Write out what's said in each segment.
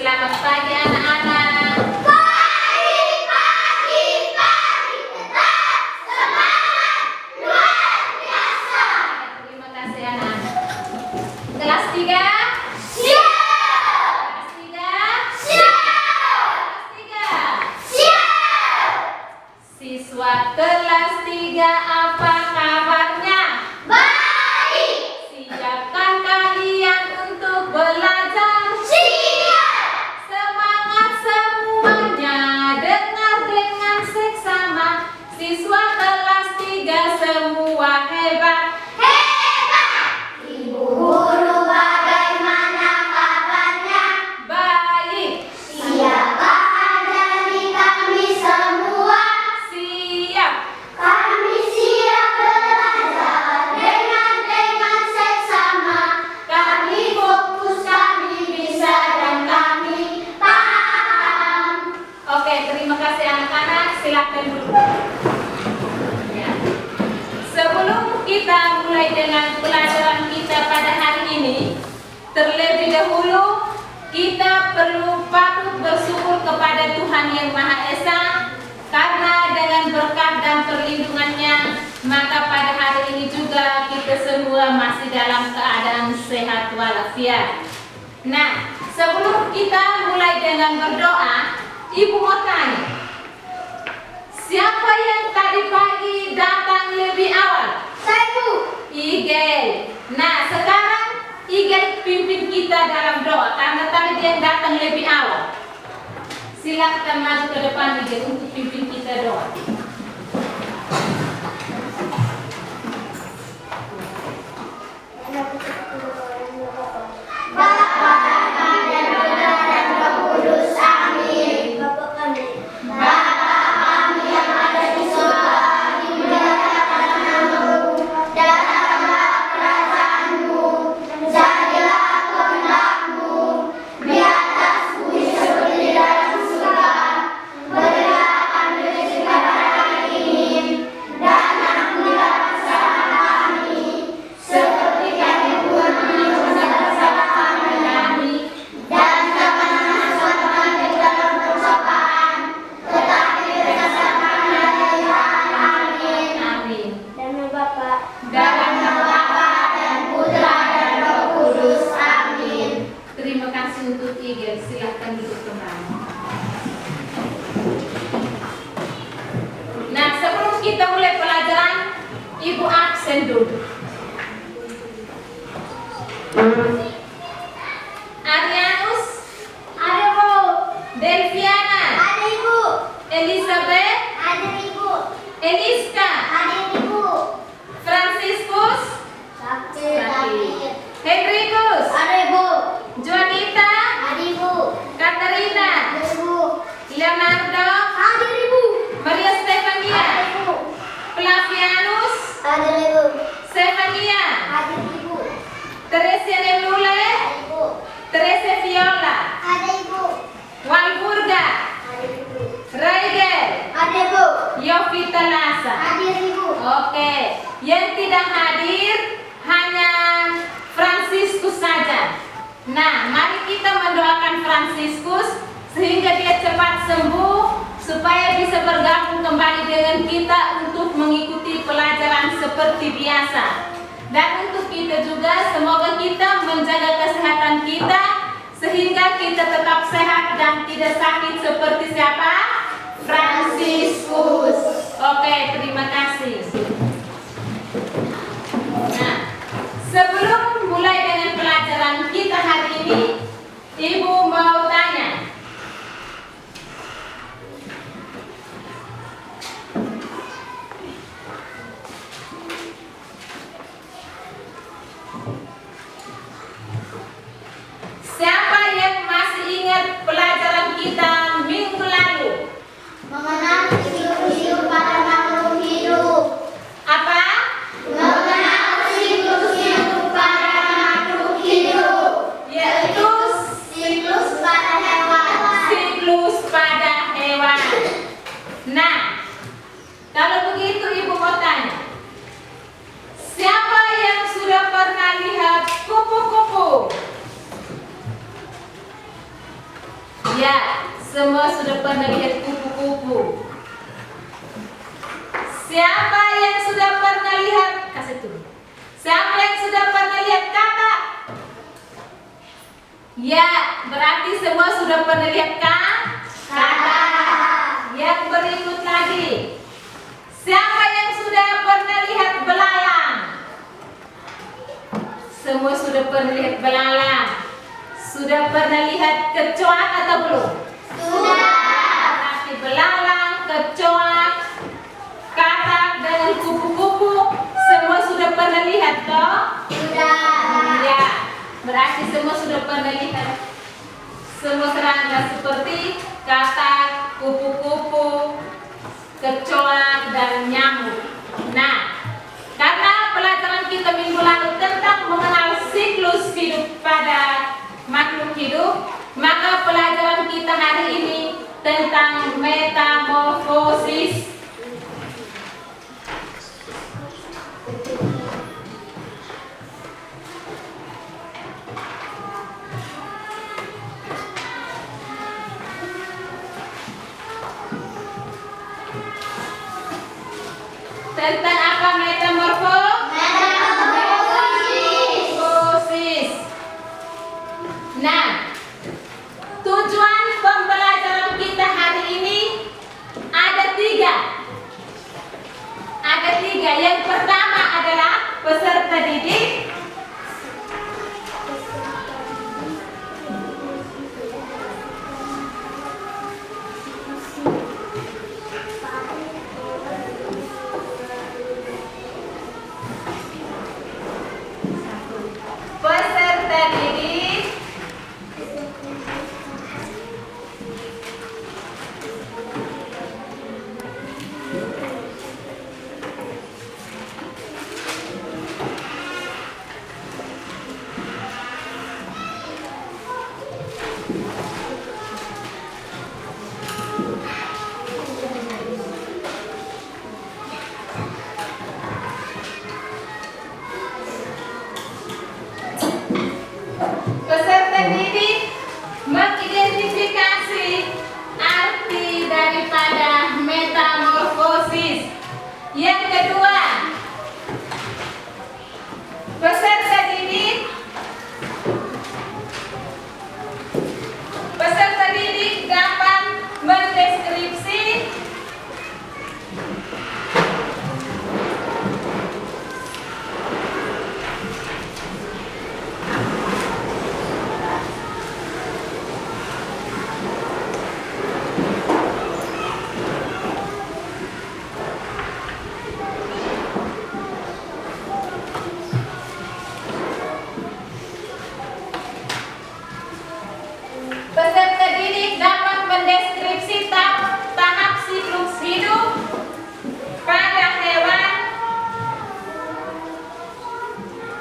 Selamat pagi anak-anak. Pagi, pagi, pagi, tetap semangat, luar biasa. Terima kasih anak-anak. Kelas 3. Siap, Kelas 3. siap, Kelas 3. siap. Siswa kelas 3, apa kabarnya? Baik, Siapkah kalian untuk belajar? siap. Semangat semuanya, dengar dengan seksama. Siswa kelas 3 semua hebat. Hebat. Ibu guru bagaimana kabarnya? Baik. Siapa dari kami semua? Siap. Kami siap belajar dengan seksama. Kami fokus, kami bisa, dan kami paham. Oke, terima kasih anak-anak. Silakan duduk. Ya. Sebelum kita mulai dengan pelajaran kita pada hari ini, terlebih dahulu kita perlu patut bersyukur kepada Tuhan Yang Maha Esa, karena dengan berkat dan perlindungannya, maka pada hari ini juga kita semua masih dalam keadaan sehat walafiat. Nah, sebelum kita mulai dengan berdoa, Ibu mau tanya, siapa yang tadi pagi datang lebih awal? Saya Bu. Igel. Nah, sekarang Igel pimpin kita dalam doa karena tadi dia datang lebih awal. Silakan maju ke depan Igel untuk pimpin kita doa. Bapa dan Putra dan Roh Kudus, amin. Bapa kami yang ada di surga, dimuliakan namamu, datanglah kerajaanmu, jadilah kehendakmu di atas bumi seperti di dalam surga. Berilah kami rezeki pada hari ini, dan ampunilah kesalahan kami, seperti kami pun mengampuni kesalahan kami, dan jangan masukkan kami ke dalam pencobaan, tetapi bebaskan kami dari jahat. Amin. Amin. Demi Bapa, Dalam nama Bapa dan Putra dan Roh Kudus, amin. Terima kasih untuk Igel. Silahkan duduk kembali. Nah, sebelum kita mulai pelajaran, Ibu absen dulu. Arianus, Ada Bu, Delviana, ada Ibu, Elizabeth, ada Ibu, Eliska, ada Ibu. Franciscus, Sakit. Henricus, Ada Ibu, Juanita, ada Ibu, Katerina, ada Ibu, Leonardo, ada Ibu, Maria Stefania, ada Ibu, Flavianus, ada Ibu, Stefania, ada Ibu, Teresia Nelule, ada Ibu, Teresa Viola, ada Ibu, Walburga, ada Ibu, Raigel, ada Ibu, Yovita Lasa. ada Ibu. Oke, yang tidak hadir hanya Franciscus saja. Nah, mari kita mendoakan Franciscus sehingga dia cepat sembuh, supaya bisa bergabung kembali dengan kita untuk mengikuti pelajaran seperti biasa. Dan untuk kita juga, semoga kita menjaga kesehatan kita sehingga kita tetap sehat dan tidak sakit seperti siapa? Franciscus. Oke, terima kasih. Nah, sebelum mulai dengan pelajaran kita hari ini, Ibu mau tanya, siapa yang masih ingat pelajaran kita minggu lalu? Mengenal unsur-unsur pada makhluk hidup. Semua sudah pernah lihat kupu-kupu. Siapa yang sudah pernah lihat? Kasih tuh. Siapa yang sudah pernah lihat katak? Ya, berarti semua sudah pernah lihat katak. Yang berikut lagi. Siapa yang sudah pernah lihat belalang? Semua sudah pernah lihat belalang. Sudah pernah lihat kecoak atau belum? Sudah. Berarti belalang, kecoak, katak, dan kupu-kupu semua sudah pernah lihat toh? Sudah. Ya, berarti semua sudah pernah lihat. Semua serangga seperti katak, kupu-kupu, kecoak, dan nyamuk. Nah, karena pelajaran kita minggu lalu tentang mengenal siklus hidup pada makhluk hidup, maka pelajaran kita hari ini tentang metamorfosis. Tentang apa metamorfosis? Nah, tujuan pembelajaran kita hari ini ada tiga. Yang pertama adalah peserta didik. Peserta didik. Peserta didik mengidentifikasi arti daripada metamorfosis. Yang kedua, peserta didik dapat mendeskripsi tahap siklus hidup pada hewan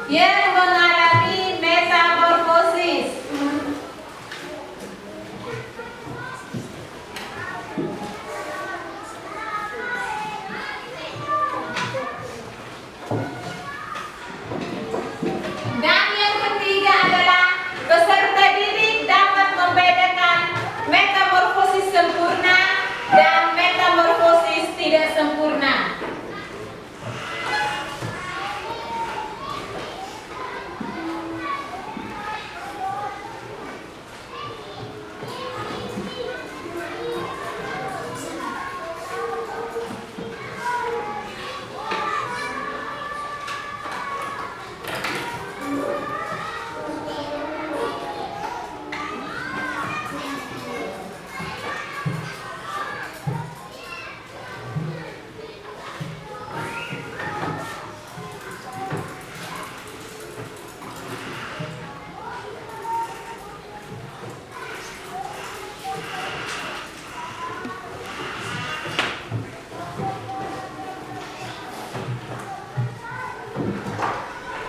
yang mengalami metamorfosis. Dan yang ketiga adalah peserta didik dapat membedakan metamorfosis sempurna dan metamorfosis tidak sempurna.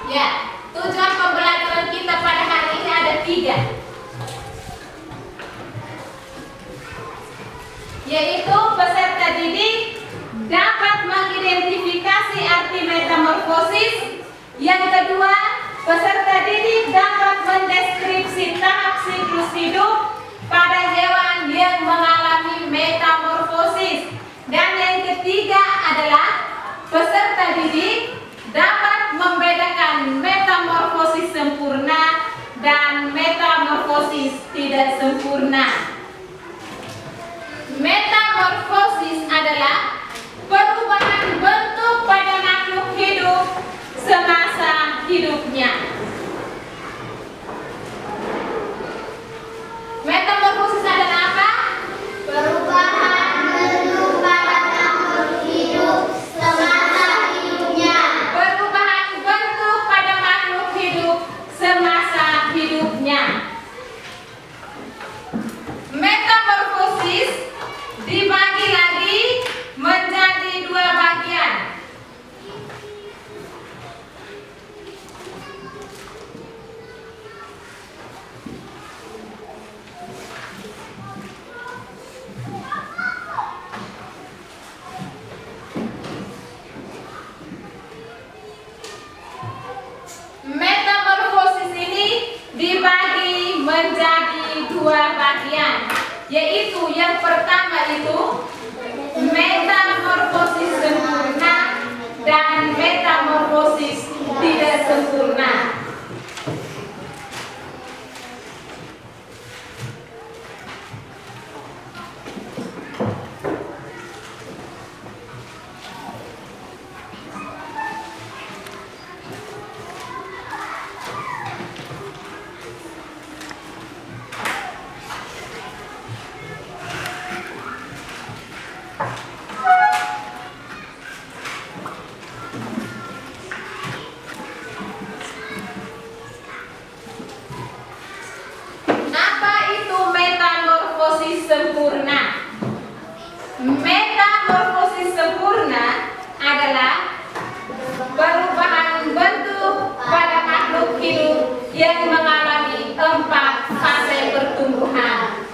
Ya, tujuan pembelajaran kita pada hari ini ada tiga, yaitu peserta didik dapat mengidentifikasi arti metamorfosis. Yang kedua, peserta didik dapat mendeskripsi tahap siklus hidup pada hewan yang mengalami didik dapat membedakan metamorfosis sempurna dan metamorfosis tidak sempurna. Metamorfosis adalah perubahan bentuk pada makhluk hidup semasa hidupnya. Metamorfosis adalah apa? Perubahan bentuk pada makhluk hidup semasa hidupnya. Perubahan bentuk pada makhluk hidup semasa hidupnya. Metamorfosis dibagi lagi menjadi dua bagian. Metamorfosis ini dibagi menjadi dua bagian, yaitu yang pertama itu metamorfosis sempurna dan metamorfosis tidak sempurna. Apa itu metamorfosis sempurna? Metamorfosis sempurna adalah perubahan bentuk pada makhluk hidup yang mengalami 4 fase pertumbuhan.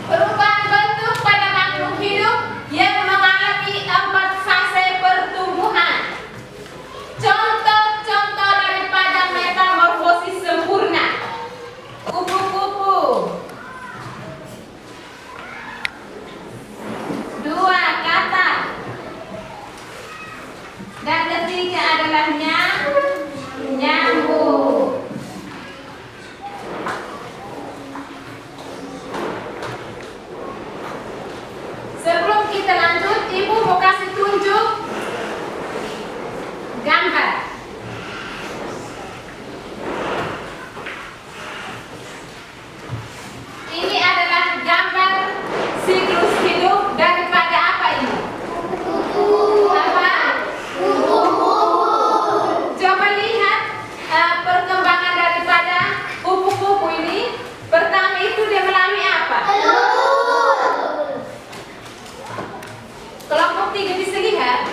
Perubahan bentuk pada makhluk hidup yang mengalami 4 fase pertumbuhan. Contoh-contoh daripada metamorfosis sempurna: kupu-kupu. 2, katak. Dan ketiga adalah nyamuk. Sebelum kita lanjut, Ibu mau kasih tunjuk gambar. Ini adalah gambar siklus hidup daripada apa ini? Apa? Coba lihat perkembangan daripada kupu-kupu ini. Pertama itu dia melalui apa? Kelompok 3 bisa lihat.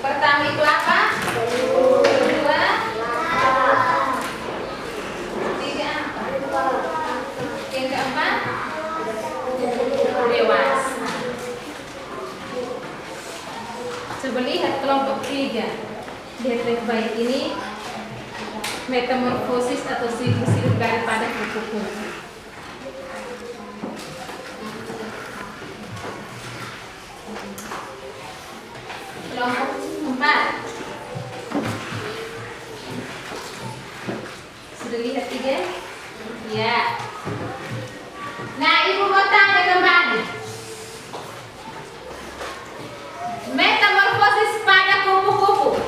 Pertama itu apa? Kedua. Tiga apa? Yang keempat? Dewasa. Coba lihat kelompok 3. Lihat baik-baik ini. Metamorfosis atau siklus hidup daripada kupu-kupu. Kelompok 4. Sudah lihat 3? Ya. Nah, Ibu mau tanya kembali. Metamorfosis pada kupu-kupu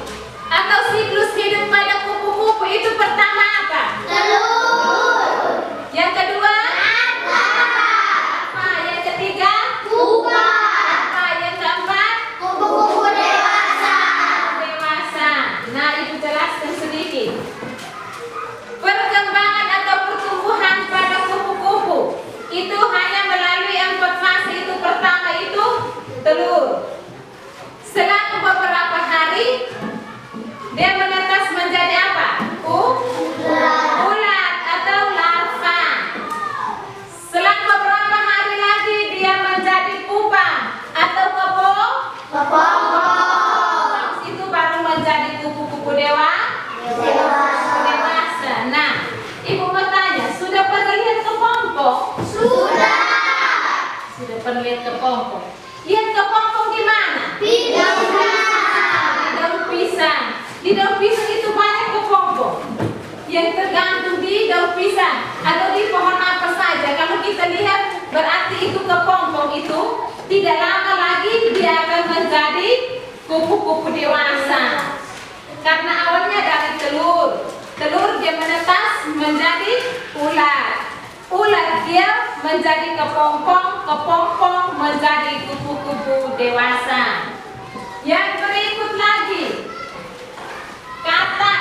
atau siklus hidup pada kupu-kupu itu pertama apa? Telur. Yang kedua Habis itu baru menjadi kupu-kupu dewasa. Nah, Ibu mau tanya, sudah pernah lihat kepompong? Sudah Pernah lihat kepompong? Lihat kepompong di mana? Di daun Pisang. Di daun pisang itu banyak kepompong yang tergantung di daun pisang atau di pohon apa saja. Kalau kita lihat, berarti itu kepompong itu tidak lama lagi dia akan menjadi kupu-kupu dewasa. Karena awalnya dari telur dia menetas menjadi ulat dia menjadi kepompong menjadi kupu-kupu dewasa. Yang berikut lagi, kata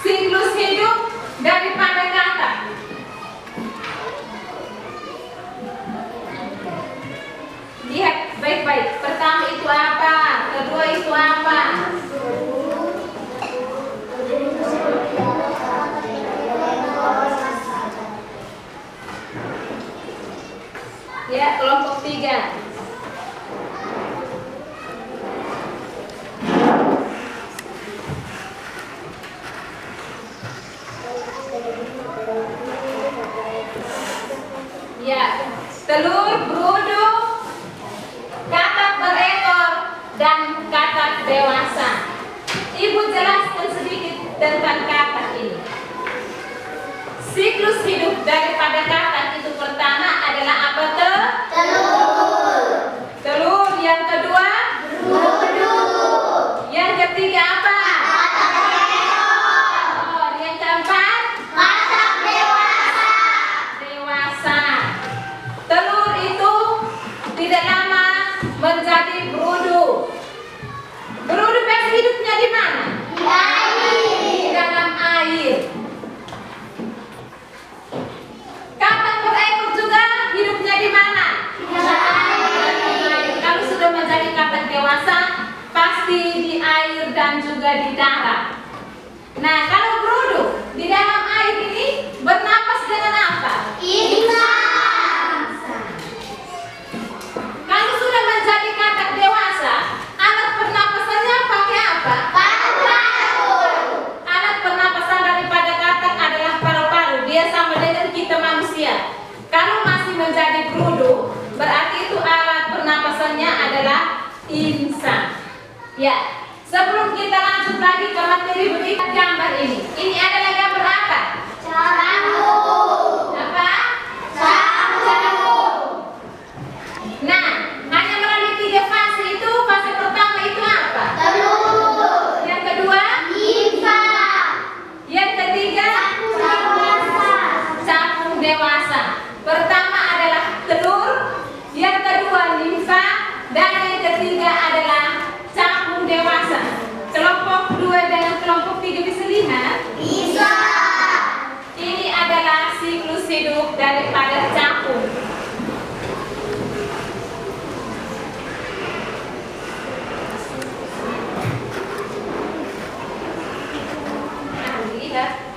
siklus hidup daripada kata. Lihat baik-baik. Pertama itu apa? Kedua itu apa? Ya, kelompok 3. Ya, telur, berudu, katak berekor, dan katak dewasa. Ibu jelaskan sedikit tentang katak ini. Siklus hidup daripada katak itu pertama adalah apa tuh? Telur. Yang kedua? berudu. Yang ketiga apa? Yang keempat? Katak Dewasa. Telur itu tidak lama menjadi berudu. Berudu biasa hidupnya di mana? Di dalam air. Katak berekor juga hidupnya di mana? Kalau sudah menjadi katak dewasa, pasti di air dan juga di darat. Nah, kalau berudu di dalam air ini bernapas dengan apa? Kalau sudah menjadi katak dewasa, alat pernapasannya pakai apa? Alat pernapasan daripada katak adalah paru-paru. Dia sama dengan kita manusia. Kalau masih menjadi berudu, berarti itu alat pernapasannya adalah insan. Ya, sebelum kita lanjut lagi ke materi berikut gambar ini. Ini adalah gambar apa? Apa? Nah, hanya melalui 3 fase itu. Fase pertama itu apa? Yang kedua? Yang ketiga? Capung dewasa. Pertama adalah telur, yang kedua nimfa, dan yang ketiga adalah capung dewasa. Kelompok 2 dan kelompok 3 bisa lihat? Ini adalah siklus hidup daripada capung. Nah, lihat.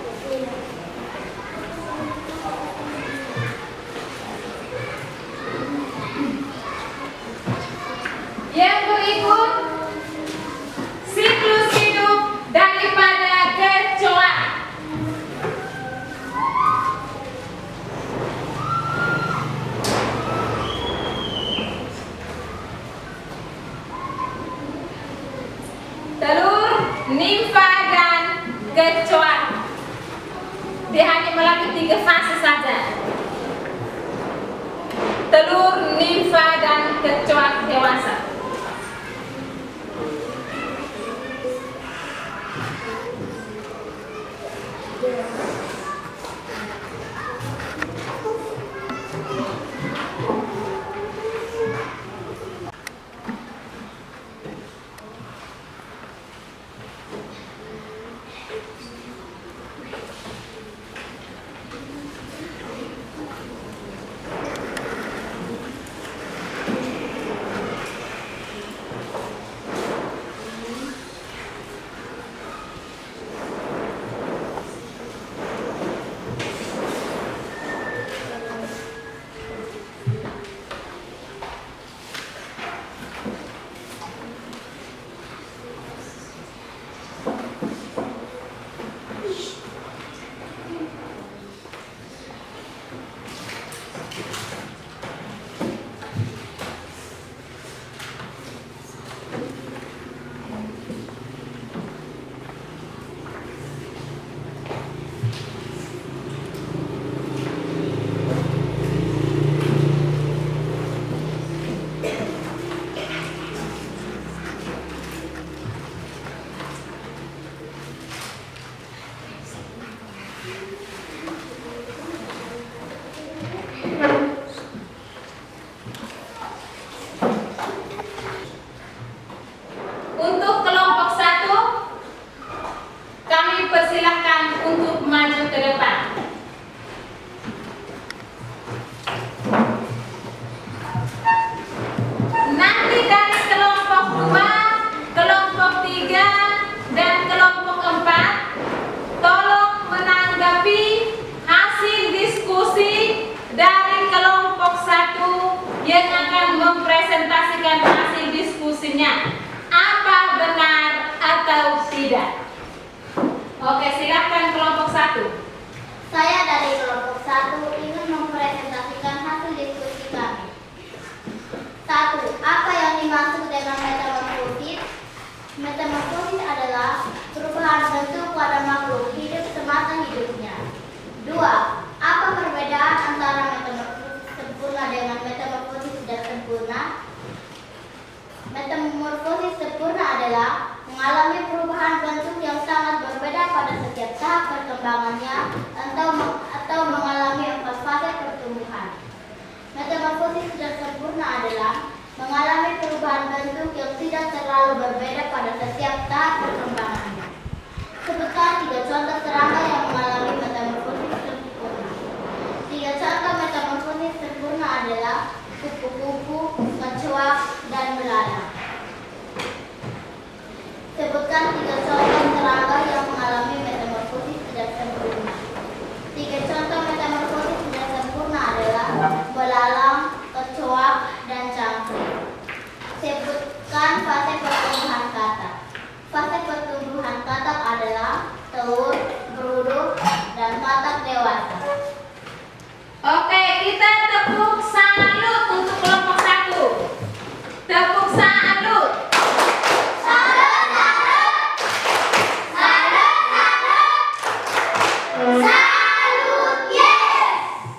Yang berikut, siklus hidup daripada kecoa. Telur, nimfa, dan kecoa. Dia hanya melalui 3 fase saja. Telur, nimfa, dan kecoa dewasa. yang akan mempresentasikan hasil diskusinya. Apa benar atau tidak? Oke, silakan kelompok 1. Saya dari kelompok 1 ingin mempresentasikan hasil diskusi kami. 1. Apa yang dimaksud dengan metamorfosis? Metamorfosis adalah perubahan bentuk pada makhluk hidup semasa hidupnya. 2. Apa perbedaan antara metamorfosis sempurna dengan metamorfosis tidak sempurna? Metamorfosis sempurna adalah mengalami perubahan bentuk yang sangat berbeda pada setiap tahap perkembangannya atau mengalami 4 fase pertumbuhan. Metamorfosis tidak sempurna adalah mengalami perubahan bentuk yang tidak terlalu berbeda pada setiap tahap perkembangannya. Sebutkan 3 contoh serangga yang mengalami metamorfosis sempurna. 3 contoh metamorfosis sempurna adalah kupu-kupu, kecoak, dan belalang. Sebutkan 3 contoh serangga yang mengalami metamorfosis tidak sempurna. 3 contoh metamorfosis tidak sempurna adalah belalang, kecoak, dan cangkrik. Sebutkan fase pertumbuhan katak. Fase pertumbuhan katak adalah telur, beruduk, dan katak dewasa. Oke, kita tepuk salut untuk kelompok 1. Tepuk salut.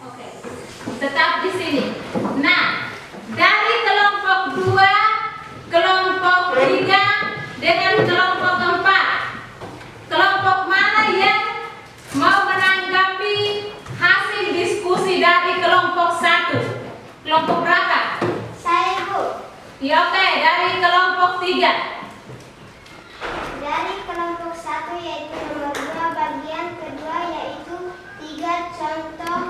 Oke, tetap di sini. Nah, dari kelompok 2, kelompok 3, dengan kelompok 4, kelompok mana yang mau menanggapi hasil diskusi dari kelompok 1? Kelompok berapa? Saya, Bu. Ya, oke, dari kelompok 3. Dari kelompok 1 yaitu nomor 2 bagian kedua yaitu 3 contoh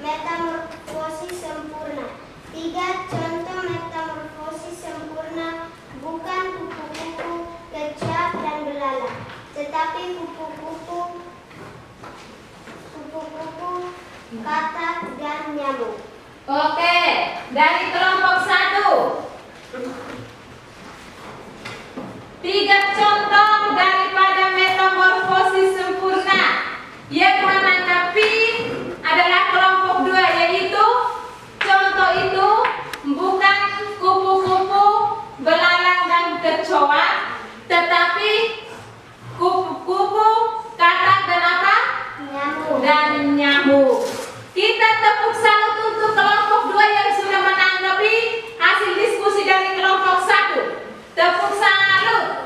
metamorfosis sempurna. 3 contoh metamorfosis sempurna bukan kupu-kupu, kecoak, dan belalang, tetapi kupu-kupu, katak, dan nyamuk. Oke, dari kelompok 1. 3 contoh daripada metamorfosis sempurna yang menanggapi adalah kelompok 2, yaitu contoh itu bukan kupu-kupu, belalang, dan kecoak, tetapi kupu-kupu, katak, dan apa? Nyamuk. Dan nyamuk. Kita tepuk salut untuk kelompok 2 yang sudah menanggapi hasil diskusi dari kelompok 1. Tepuk salut.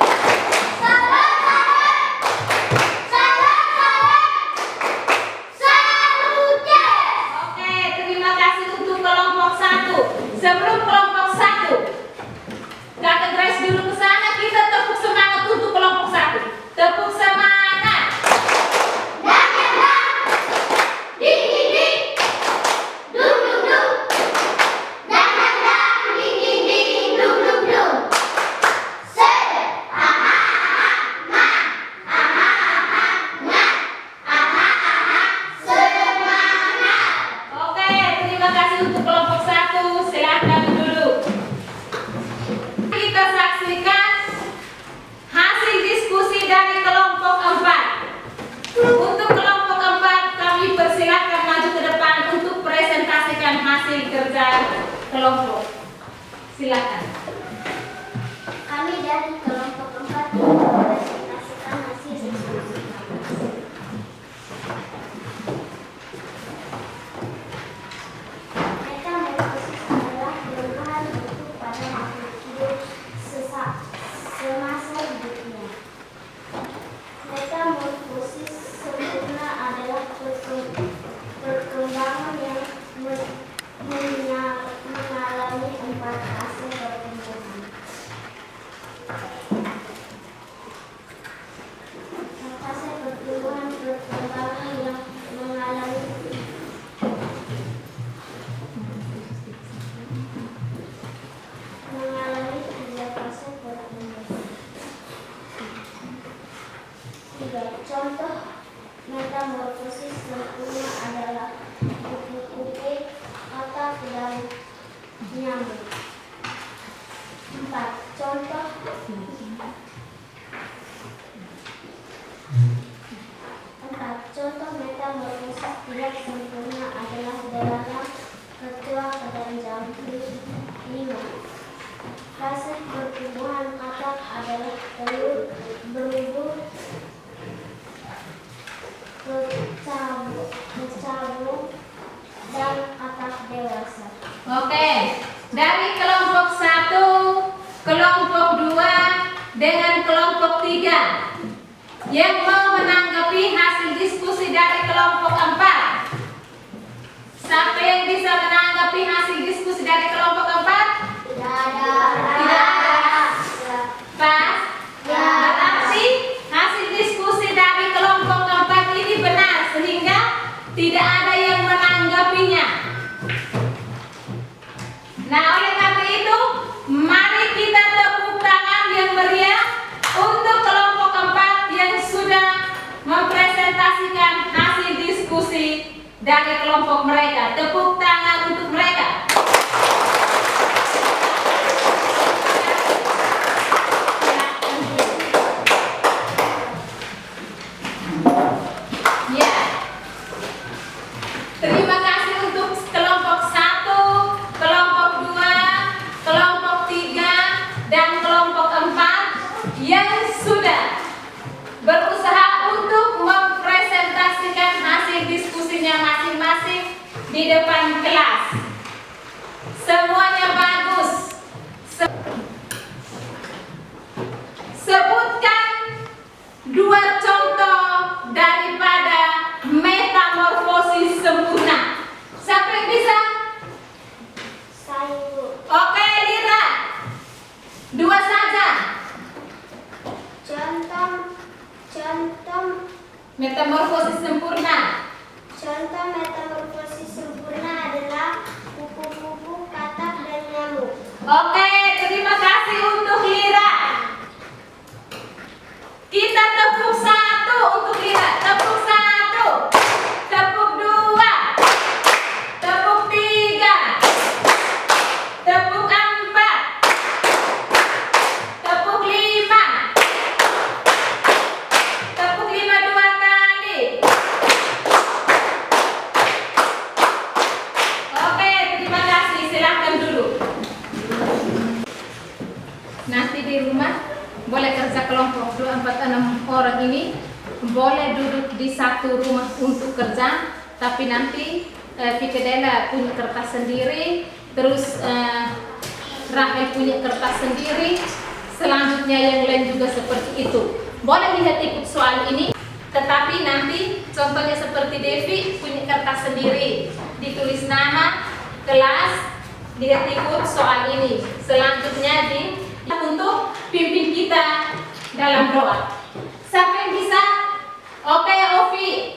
Oke, terima kasih untuk kelompok 1. Sebelum kelompok 1, Kakak Grace dulu ke sana, kita tepuk semangat untuk kelompok 1. Tepuk semangat. Oke, terima kasih untuk kelompok 1. Silakan dulu. Kita saksikan hasil diskusi dari kelompok 4. Untuk kelompok 4, kami persilakan maju ke depan untuk presentasikan hasil kerja kelompok. Silakan. Kami dari kelompok 4 mempresentasikan hasil diskusi kami. Metamorfosis adalah perubahan bentuk pada makhluk hidup semasa hidupnya. Metamorfosis sempurna adalah perkembangan yang mengalami 4 fase pertumbuhan. Fase pertumbuhan perkembangan yang mengalami 3 fase pertumbuhan. 3 contoh metamorfosis sempurna adalah kupu-kupu, katak, dan nyamuk. 4. Contoh metamorfosis tidak sempurna adalah dalam ketua keranjang. 5. Fase pertumbuhan katak adalah telur berumur bercabung dan katak dewasa. Oke, dari kelompok 1, kelompok 2, dengan kelompok 3 yang mau menanggapi hasil diskusi dari kelompok 4. Siapa yang bisa menanggapi hasil diskusi dari kelompok 4? Tidak ada. Tidak ada. Pas? Ya. Berarti hasil diskusi dari kelompok 4 ini benar sehingga tidak ada yang menanggapinya. Nah, oleh karena itu, mari kita tepuk tangan yang meriah untuk kelompok 4 yang sudah mempresentasikan hasil diskusi dari kelompok mereka. Tepuk tangan untuk mereka. Ya. Terima kasih untuk kelompok 1, kelompok 2, kelompok 3, dan kelompok 4 yang sudah berusaha untuk mempresentasikan hasil diskusinya masing-masing di depan kelas. Semuanya bagus. Sebutkan 2 contoh daripada metamorfosis sempurna. Siapa yang bisa? Sayur. Oke, Lira. 2 saja. Contoh Metamorfosis sempurna. metamorfosis sempurna adalah kupu-kupu, katak, dan nyamuk. Oke, terima kasih untuk Lira. Kita tepuk 1 untuk Lira. Tepuk 1. Tepuk 2. Tepuk 3. Tepuk 4. Tepuk 5. Tepuk 5 2 kali. Oke, terima kasih. Silahkan duduk. Nanti di rumah boleh kerja kelompok 2, 4, 6 orang ini boleh duduk di satu rumah untuk kerja, tapi nanti Fikadela punya kertas sendiri, terus Rahel punya kertas sendiri, selanjutnya yang lain juga seperti itu. Boleh lihat ikut soal ini, tetapi nanti contohnya seperti Devi punya kertas sendiri, ditulis nama, kelas, lihat ikut soal ini. Selanjutnya untuk pimpin kita dalam doa. Siapa yang bisa? Oke, Ovi.